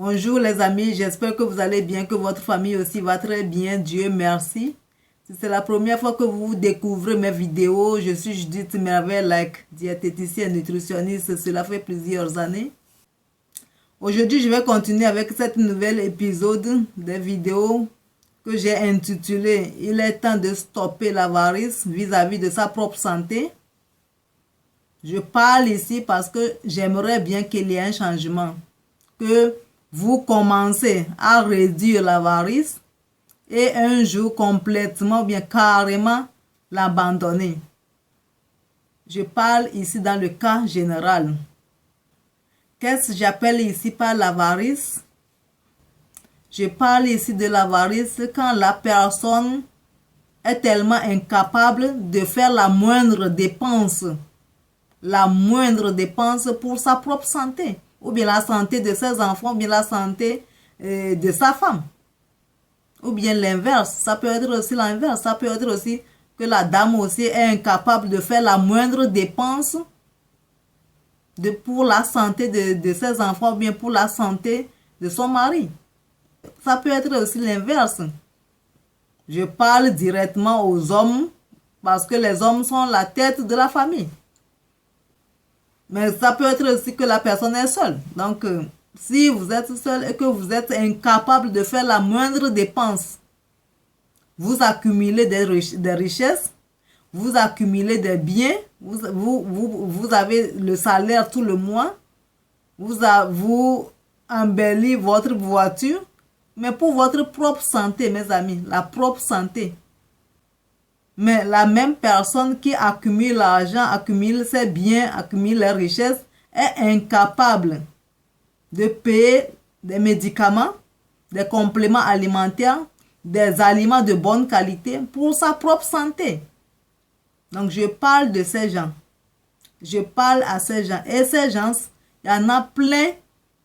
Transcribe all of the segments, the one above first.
Bonjour les amis, j'espère que vous allez bien, que votre famille aussi va très bien, Dieu merci. Si c'est la première fois que vous découvrez mes vidéos, je suis Judith Merveille, diététicienne nutritionniste, cela fait plusieurs années. Aujourd'hui, je vais continuer avec cette nouvelle épisode des vidéos que j'ai intitulé « Il est temps de stopper l'avarice vis-à-vis de sa propre santé ». Je parle ici parce que j'aimerais bien qu'il y ait un changement, que vous commencez à réduire l'avarice et un jour complètement, bien carrément, l'abandonner. Je parle ici dans le cas général. Qu'est-ce que j'appelle ici par l'avarice? Je parle ici de l'avarice quand la personne est tellement incapable de faire la moindre dépense pour sa propre santé, ou bien la santé de ses enfants, ou bien la santé de sa femme. Ou bien l'inverse, ça peut être aussi l'inverse, ça peut être aussi que la dame aussi est incapable de faire la moindre dépense pour la santé de ses enfants, ou bien pour la santé de son mari. Ça peut être aussi l'inverse. Je parle directement aux hommes, parce que les hommes sont la tête de la famille. Mais ça peut être aussi que la personne est seule. Donc, si vous êtes seul et que vous êtes incapable de faire la moindre dépense, vous accumulez des richesses, vous accumulez des biens, vous avez le salaire tout le mois, vous embellissez votre voiture, mais pour votre propre santé, mes amis, la propre santé. Mais la même personne qui accumule l'argent, accumule ses biens, accumule les richesses, est incapable de payer des médicaments, des compléments alimentaires, des aliments de bonne qualité pour sa propre santé. Donc, je parle de ces gens. Je parle à ces gens. Et ces gens, il y en a plein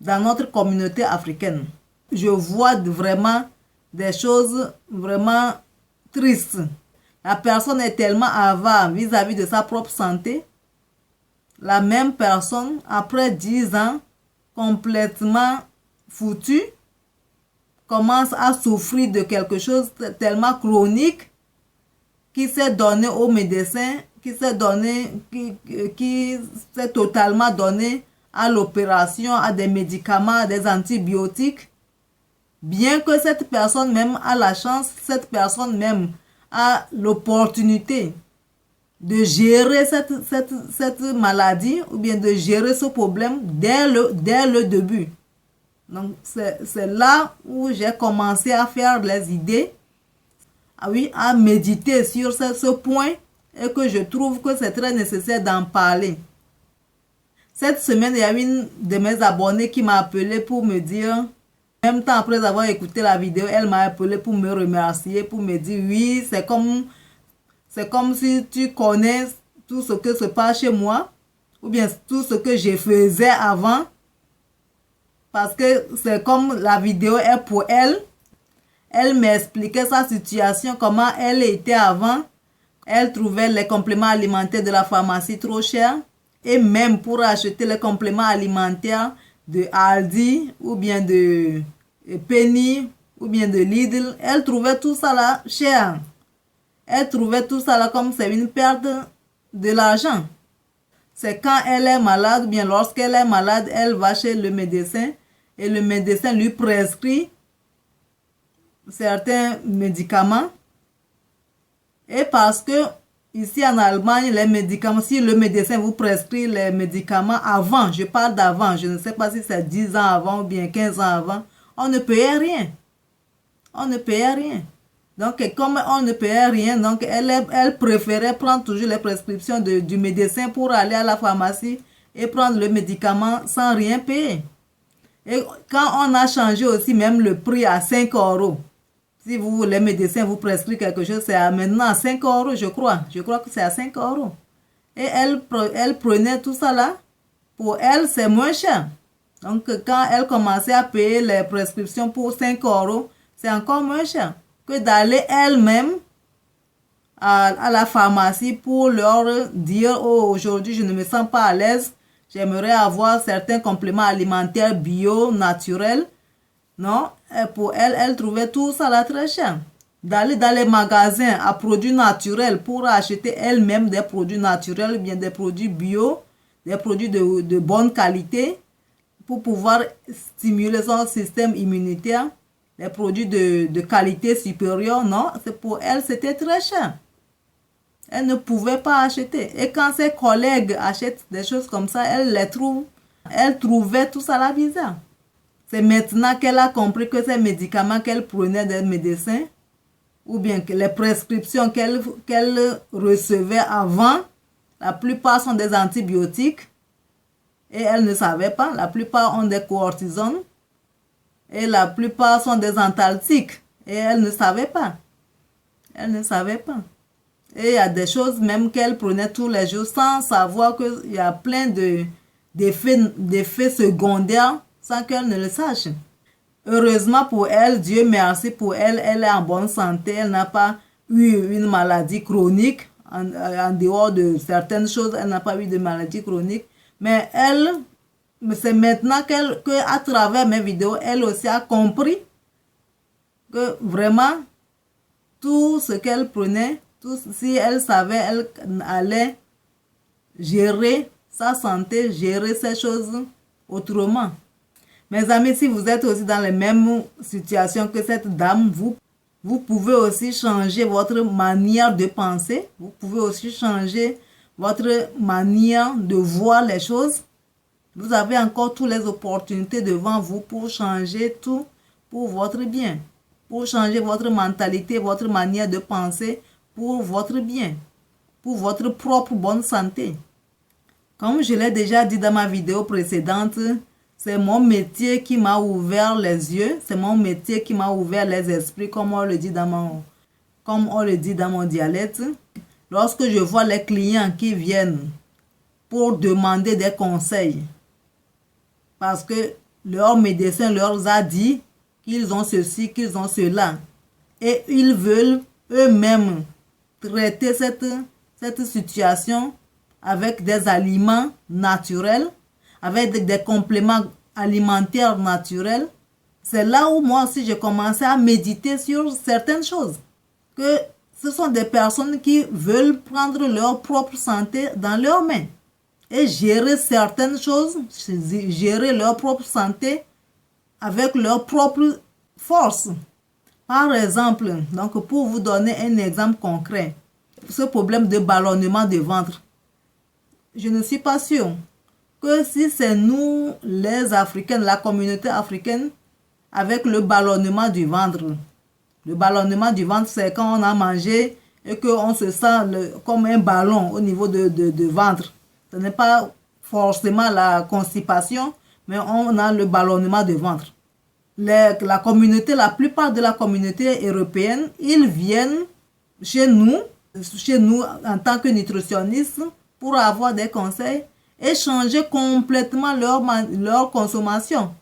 dans notre communauté africaine. Je vois vraiment des choses vraiment tristes. La personne est tellement avare vis-à-vis de sa propre santé. La même personne, après 10 ans, complètement foutue, commence à souffrir de quelque chose tellement chronique qui s'est donné au médecin, qui s'est totalement donné à l'opération, à des médicaments, à des antibiotiques. Bien que cette personne même a la chance, cette personne même a l'opportunité de gérer cette maladie ou bien de gérer ce problème dès le début. Donc, c'est là où j'ai commencé à faire les idées, à méditer sur ce point et que je trouve que c'est très nécessaire d'en parler. Cette semaine, il y a une de mes abonnées qui m'a appelé pour me dire, même temps après avoir écouté la vidéo, elle m'a appelé pour me remercier, pour me dire oui, c'est comme si tu connais tout ce que se passe chez moi, ou bien tout ce que je faisais avant, parce que c'est comme la vidéo est pour elle. Elle m'expliquait sa situation, comment elle était avant. Elle trouvait les compléments alimentaires de la pharmacie trop chers, et même pour acheter les compléments alimentaires de Aldi ou bien de Penny ou bien de Lidl, elle trouvait tout ça là cher. Elle trouvait tout ça là comme c'est une perte de l'argent. C'est quand elle est malade ou bien lorsqu'elle est malade, elle va chez le médecin et le médecin lui prescrit certains médicaments. Et parce que ici en Allemagne, les médicaments, si le médecin vous prescrit les médicaments avant, je parle d'avant, je ne sais pas si c'est 10 ans avant ou bien 15 ans avant, on ne payait rien. On ne payait rien. Donc, comme on ne payait rien, donc elle préférait prendre toujours les prescriptions du médecin pour aller à la pharmacie et prendre le médicament sans rien payer. Et quand on a changé aussi même le prix à 5 €, si les médecins vous prescrivent quelque chose, c'est maintenant à 5 €, je crois. Je crois que c'est à 5 €. Et elle prenait tout ça là. Pour elle, c'est moins cher. Donc, quand elle commençait à payer les prescriptions pour 5 €, c'est encore moins cher que d'aller elle-même à la pharmacie pour leur dire « Oh, aujourd'hui, je ne me sens pas à l'aise. J'aimerais avoir certains compléments alimentaires bio, naturels. Non, pour elle, elle trouvait tout ça là très cher. D'aller dans les magasins à produits naturels pour acheter elle-même des produits naturels, bien des produits bio, des produits de bonne qualité pour pouvoir stimuler son système immunitaire, des produits de qualité supérieure, non, pour elle, c'était très cher. Elle ne pouvait pas acheter. Et quand ses collègues achètent des choses comme ça, elle trouvait tout ça là bizarre. C'est maintenant qu'elle a compris que ces médicaments qu'elle prenait des médecins, ou bien que les prescriptions qu'elle recevait avant, la plupart sont des antibiotiques. Et elle ne savait pas. La plupart ont des cortisones. Et la plupart sont des antalgiques. Et elle ne savait pas. Elle ne savait pas. Et il y a des choses même qu'elle prenait tous les jours sans savoir qu'il y a plein d'effets secondaires sans qu'elle ne le sache. Heureusement pour elle, Dieu merci pour elle, elle est en bonne santé, elle n'a pas eu une maladie chronique, en dehors de certaines choses, elle n'a pas eu de maladie chronique, mais c'est maintenant qu'à travers mes vidéos, elle aussi a compris que vraiment, tout ce qu'elle prenait, si elle savait, elle allait gérer sa santé, gérer ces choses autrement. Mes amis, si vous êtes aussi dans les mêmes situations que cette dame, vous pouvez aussi changer votre manière de penser. Vous pouvez aussi changer votre manière de voir les choses. Vous avez encore toutes les opportunités devant vous pour changer tout pour votre bien. Pour changer votre mentalité, votre manière de penser pour votre bien. Pour votre propre bonne santé. Comme je l'ai déjà dit dans ma vidéo précédente, c'est mon métier qui m'a ouvert les yeux, c'est mon métier qui m'a ouvert les esprits, comme on le dit dans mon dialecte. Lorsque je vois les clients qui viennent pour demander des conseils, parce que leur médecin leur a dit qu'ils ont ceci, qu'ils ont cela, et ils veulent eux-mêmes traiter cette situation avec des aliments naturels, avec des compléments alimentaires naturels, c'est là où moi aussi j'ai commencé à méditer sur certaines choses. Que ce sont des personnes qui veulent prendre leur propre santé dans leurs mains et gérer certaines choses, gérer leur propre santé avec leur propre force. Par exemple, donc pour vous donner un exemple concret, ce problème de ballonnement de ventre, je ne suis pas sûre que si c'est nous, les Africaines, la communauté africaine, avec le ballonnement du ventre. Le ballonnement du ventre, c'est quand on a mangé et qu'on se sent comme un ballon au niveau de ventre. Ce n'est pas forcément la constipation, mais on a le ballonnement de ventre. La plupart de la communauté européenne, ils viennent chez nous en tant que nutritionnistes pour avoir des conseils et changer complètement leur consommation,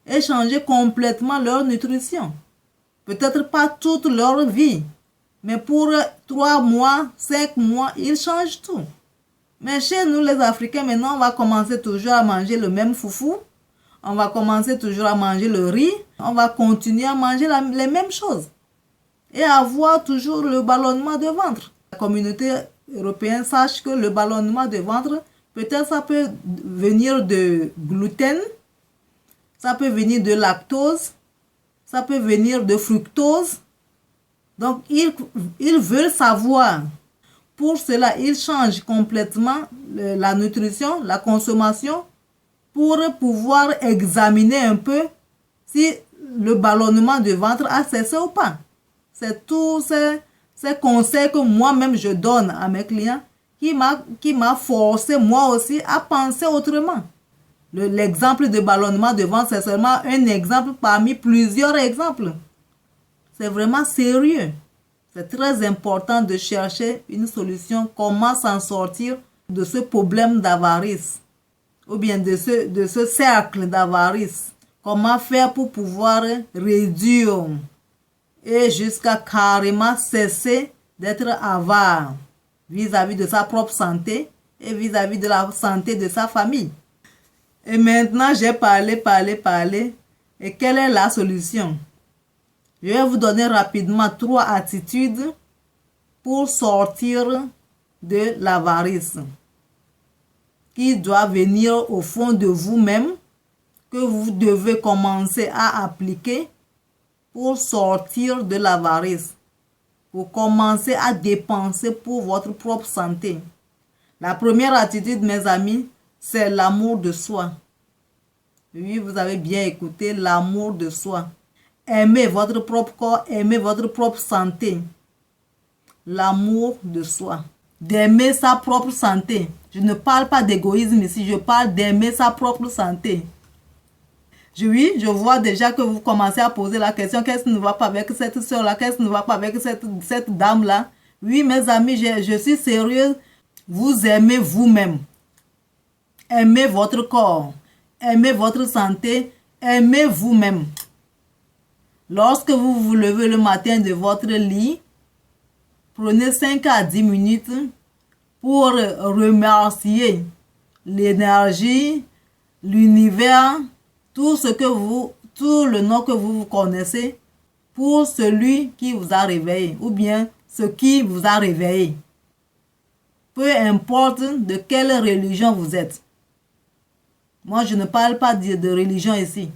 et changer complètement leur nutrition. Peut-être pas toute leur vie, mais pour 3 mois, 5 mois, ils changent tout. Mais chez nous, les Africains, maintenant, on va commencer toujours à manger le même foufou, on va commencer toujours à manger le riz, on va continuer à manger les mêmes choses et avoir toujours le ballonnement de ventre. La communauté européenne sache que le ballonnement de ventre, peut-être ça peut venir de gluten, ça peut venir de lactose, ça peut venir de fructose. Donc, ils veulent savoir. Pour cela, ils changent complètement la nutrition, la consommation, pour pouvoir examiner un peu si le ballonnement de ventre a cessé ou pas. C'est tous ces conseils que moi-même je donne à mes clients qui m'a forcé moi aussi à penser autrement. L'exemple de ballonnement de ventre, c'est seulement un exemple parmi plusieurs exemples. C'est vraiment sérieux. C'est très important de chercher une solution, comment s'en sortir de ce problème d'avarice ou bien de ce cercle d'avarice. Comment faire pour pouvoir réduire et jusqu'à carrément cesser d'être avare vis-à-vis de sa propre santé et vis-à-vis de la santé de sa famille. Et maintenant, j'ai parlé. Et quelle est la solution? Je vais vous donner rapidement 3 attitudes pour sortir de l'avarice qui doit venir au fond de vous-même, que vous devez commencer à appliquer pour sortir de l'avarice, pour commencer à dépenser pour votre propre santé. La première attitude, mes amis, c'est l'amour de soi. Oui, vous avez bien écouté, l'amour de soi. Aimez votre propre corps, aimez votre propre santé. L'amour de soi. D'aimer sa propre santé. Je ne parle pas d'égoïsme ici, je parle d'aimer sa propre santé. Oui, je vois déjà que vous commencez à poser la question, qu'est-ce qui ne va pas avec cette soeur-là, qu'est-ce qui ne va pas avec cette dame-là. Oui, mes amis, je suis sérieuse. Vous aimez vous-même. Aimez votre corps. Aimez votre santé. Aimez vous-même. Lorsque vous vous levez le matin de votre lit, prenez 5 à 10 minutes pour remercier l'énergie, l'univers, tout le nom que vous connaissez pour celui qui vous a réveillé ou bien ce qui vous a réveillé. Peu importe de quelle religion vous êtes. Moi, je ne parle pas de religion ici.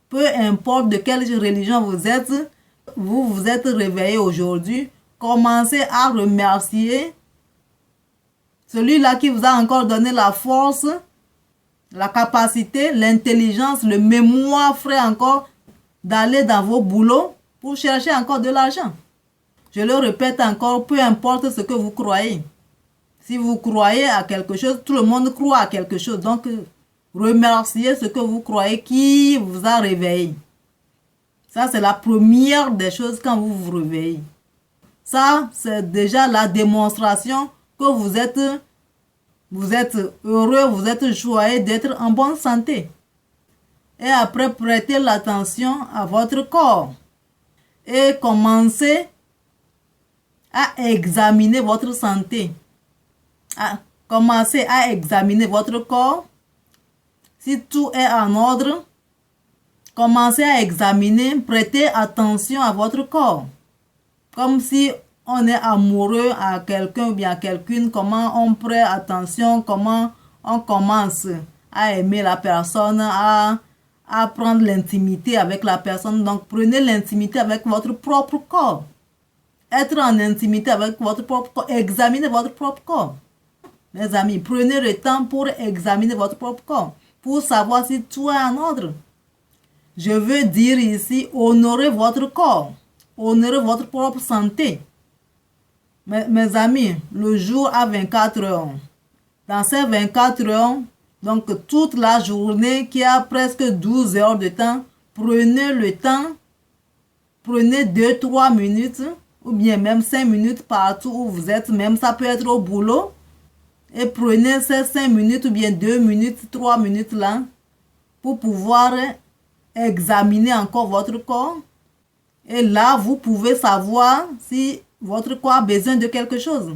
Peu importe de quelle religion vous êtes, vous vous êtes réveillé aujourd'hui. Commencez à remercier celui-là qui vous a encore donné la force, la capacité, l'intelligence, le mémoire frais encore d'aller dans vos boulots pour chercher encore de l'argent. Je le répète encore, peu importe ce que vous croyez. Si vous croyez à quelque chose, tout le monde croit à quelque chose. Donc, remerciez ce que vous croyez qui vous a réveillé. Ça, c'est la première des choses quand vous vous réveillez. Ça, c'est déjà la démonstration que vous êtes heureux, vous êtes joyeux d'être en bonne santé. Et après, prêtez l'attention à votre corps. Et commencez à examiner votre santé. Commencez à examiner votre corps. Si tout est en ordre, commencez à examiner, prêtez attention à votre corps. Comme si on est amoureux à quelqu'un ou bien à quelqu'une, comment on prête attention, comment on commence à aimer la personne, à prendre l'intimité avec la personne. Donc, prenez l'intimité avec votre propre corps. Être en intimité avec votre propre corps, examinez votre propre corps. Mes amis, prenez le temps pour examiner votre propre corps, pour savoir si tout est en ordre. Je veux dire ici, honorez votre corps, honorez votre propre santé. Mes amis, le jour a 24 heures. Dans ces 24 heures, donc toute la journée qui a presque 12 heures de temps, prenez le temps, prenez 2-3 minutes, ou bien même 5 minutes partout où vous êtes, même ça peut être au boulot, et prenez ces 5 minutes ou bien 2 minutes, 3 minutes là, pour pouvoir examiner encore votre corps. Et là, vous pouvez savoir si votre corps a besoin de quelque chose,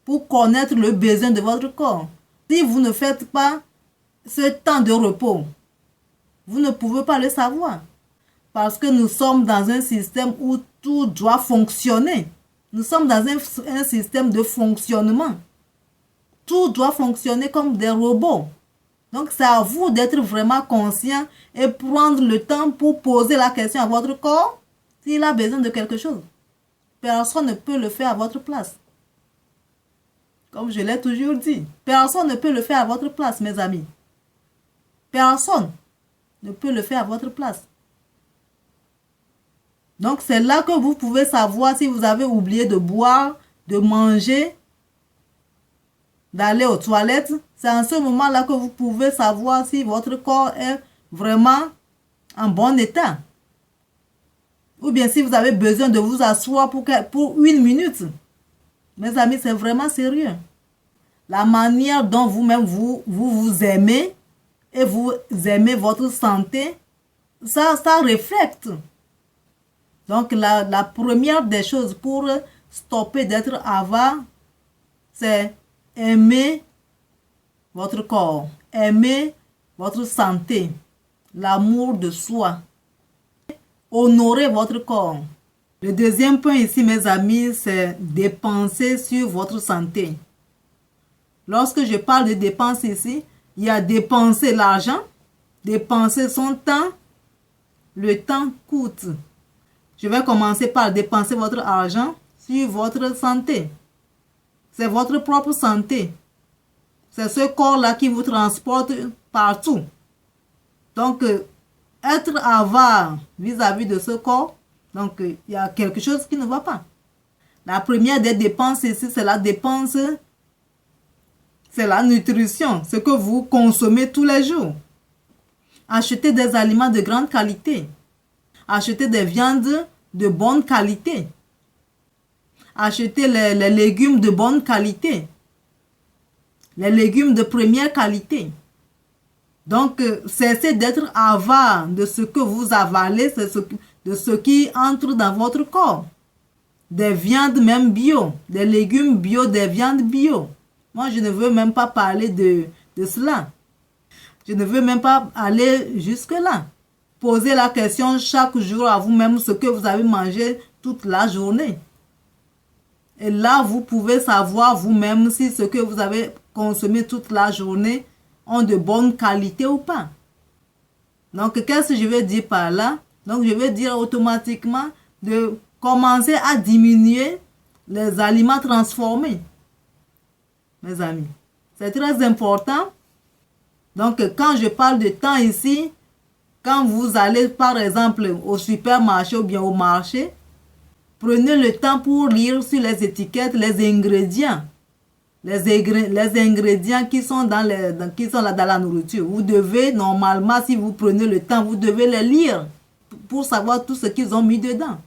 pour connaître le besoin de votre corps. Si vous ne faites pas ce temps de repos, vous ne pouvez pas le savoir. Parce que nous sommes dans un système où tout doit fonctionner. Nous sommes dans un système de fonctionnement. Tout doit fonctionner comme des robots. Donc, c'est à vous d'être vraiment conscient et prendre le temps pour poser la question à votre corps s'il a besoin de quelque chose. Personne ne peut le faire à votre place. Comme je l'ai toujours dit, personne ne peut le faire à votre place, mes amis. Personne ne peut le faire à votre place. Donc, c'est là que vous pouvez savoir si vous avez oublié de boire, de manger, d'aller aux toilettes. C'est en ce moment-là que vous pouvez savoir si votre corps est vraiment en bon état. Ou bien si vous avez besoin de vous asseoir pour 1 minute. Mes amis, c'est vraiment sérieux. La manière dont vous-même vous aimez et vous aimez votre santé, ça reflète. Donc, la première des choses pour stopper d'être avare, c'est aimer votre corps, aimer votre santé, l'amour de soi. honorer votre corps. Le deuxième point ici, mes amis, c'est dépenser sur votre santé. Lorsque je parle de dépenses ici, il y a dépenser l'argent, dépenser son temps. Le temps coûte. Je vais commencer par dépenser votre argent sur votre santé. C'est votre propre santé. C'est ce corps-là qui vous transporte partout. Donc, être avare vis-à-vis de ce corps, donc il y a quelque chose qui ne va pas. La première des dépenses ici, c'est la dépense, c'est la nutrition, ce que vous consommez tous les jours. Achetez des aliments de grande qualité. Achetez des viandes de bonne qualité. Achetez les légumes de bonne qualité. Les légumes de première qualité. Donc, cessez d'être avare de ce que vous avalez, de ce qui entre dans votre corps. Des viandes même bio, des légumes bio, des viandes bio. Moi, je ne veux même pas parler de cela. Je ne veux même pas aller jusque-là. Posez la question chaque jour à vous-même ce que vous avez mangé toute la journée. Et là, vous pouvez savoir vous-même si ce que vous avez consommé toute la journée ont de bonne qualité ou pas. Donc, qu'est-ce que je veux dire par là? Donc, je veux dire automatiquement de commencer à diminuer les aliments transformés. Mes amis, c'est très important. Donc, quand je parle de temps ici, quand vous allez par exemple au supermarché ou bien au marché, prenez le temps pour lire sur les étiquettes les ingrédients. Les ingrédients qui sont dans la nourriture. Vous devez, normalement, si vous prenez le temps, vous devez les lire pour savoir tout ce qu'ils ont mis dedans.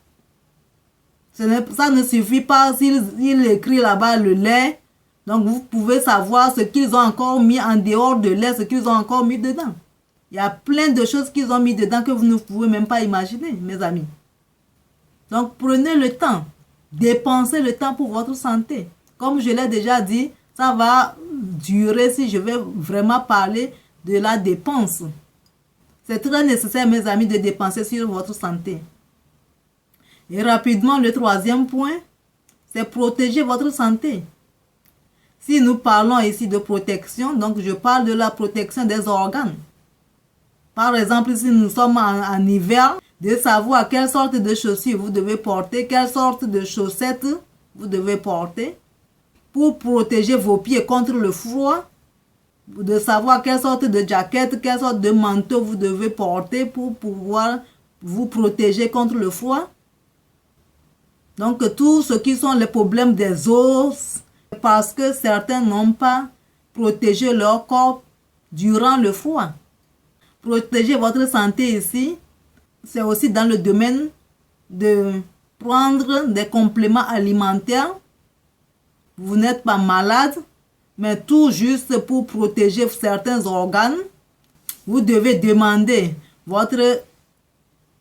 Ça ne suffit pas s'il écrit là-bas le lait. Donc, vous pouvez savoir ce qu'ils ont encore mis en dehors de lait, ce qu'ils ont encore mis dedans. Il y a plein de choses qu'ils ont mis dedans que vous ne pouvez même pas imaginer, mes amis. Donc, prenez le temps. Dépensez le temps pour votre santé. Comme je l'ai déjà dit, ça va durer si je vais vraiment parler de la dépense. C'est très nécessaire, mes amis, de dépenser sur votre santé. Et rapidement, le troisième point, c'est protéger votre santé. Si nous parlons ici de protection, donc je parle de la protection des organes. Par exemple, si nous sommes en hiver, de savoir quelle sorte de chaussures vous devez porter, quelle sorte de chaussettes vous devez porter pour protéger vos pieds contre le froid, de savoir quelle sorte de jaquette, quelle sorte de manteau vous devez porter pour pouvoir vous protéger contre le froid. Donc, tout ce qui sont les problèmes des os, parce que certains n'ont pas protégé leur corps durant le froid. Protéger votre santé ici, c'est aussi dans le domaine de prendre des compléments alimentaires. Vous n'êtes pas malade, mais tout juste pour protéger certains organes, vous devez demander votre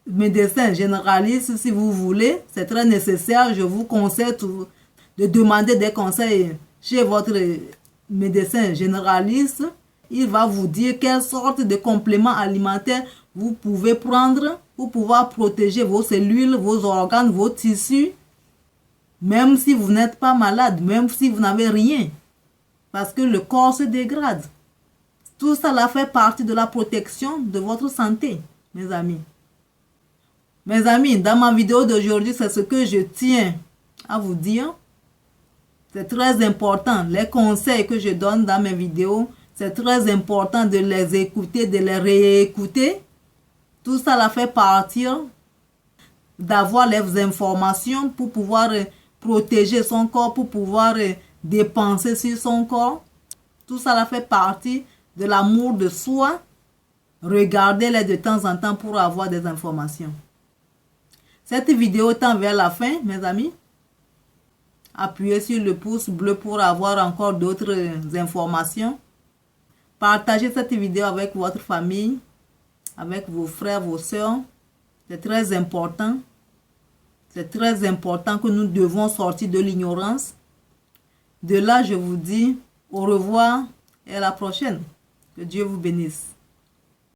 médecin généraliste si vous voulez. C'est très nécessaire. Je vous conseille de demander des conseils chez votre médecin généraliste. Il va vous dire quelle sorte de compléments alimentaires vous pouvez prendre pour pouvoir protéger vos cellules, vos organes, vos tissus. Même si vous n'êtes pas malade, même si vous n'avez rien. Parce que le corps se dégrade. Tout ça fait partie de la protection de votre santé, mes amis. Mes amis, dans ma vidéo d'aujourd'hui, c'est ce que je tiens à vous dire. C'est très important. Les conseils que je donne dans mes vidéos, c'est très important de les écouter, de les réécouter. Tout ça fait partir d'avoir les informations pour pouvoir protéger son corps, pour pouvoir dépenser sur son corps. Tout ça fait partie de l'amour de soi. Regardez-les de temps en temps pour avoir des informations. Cette vidéo tend vers la fin, mes amis. Appuyez sur le pouce bleu pour avoir encore d'autres informations. Partagez cette vidéo avec votre famille, avec vos frères, vos sœurs. C'est très important. C'est très important que nous devons sortir de l'ignorance. De là, je vous dis au revoir et à la prochaine. Que Dieu vous bénisse.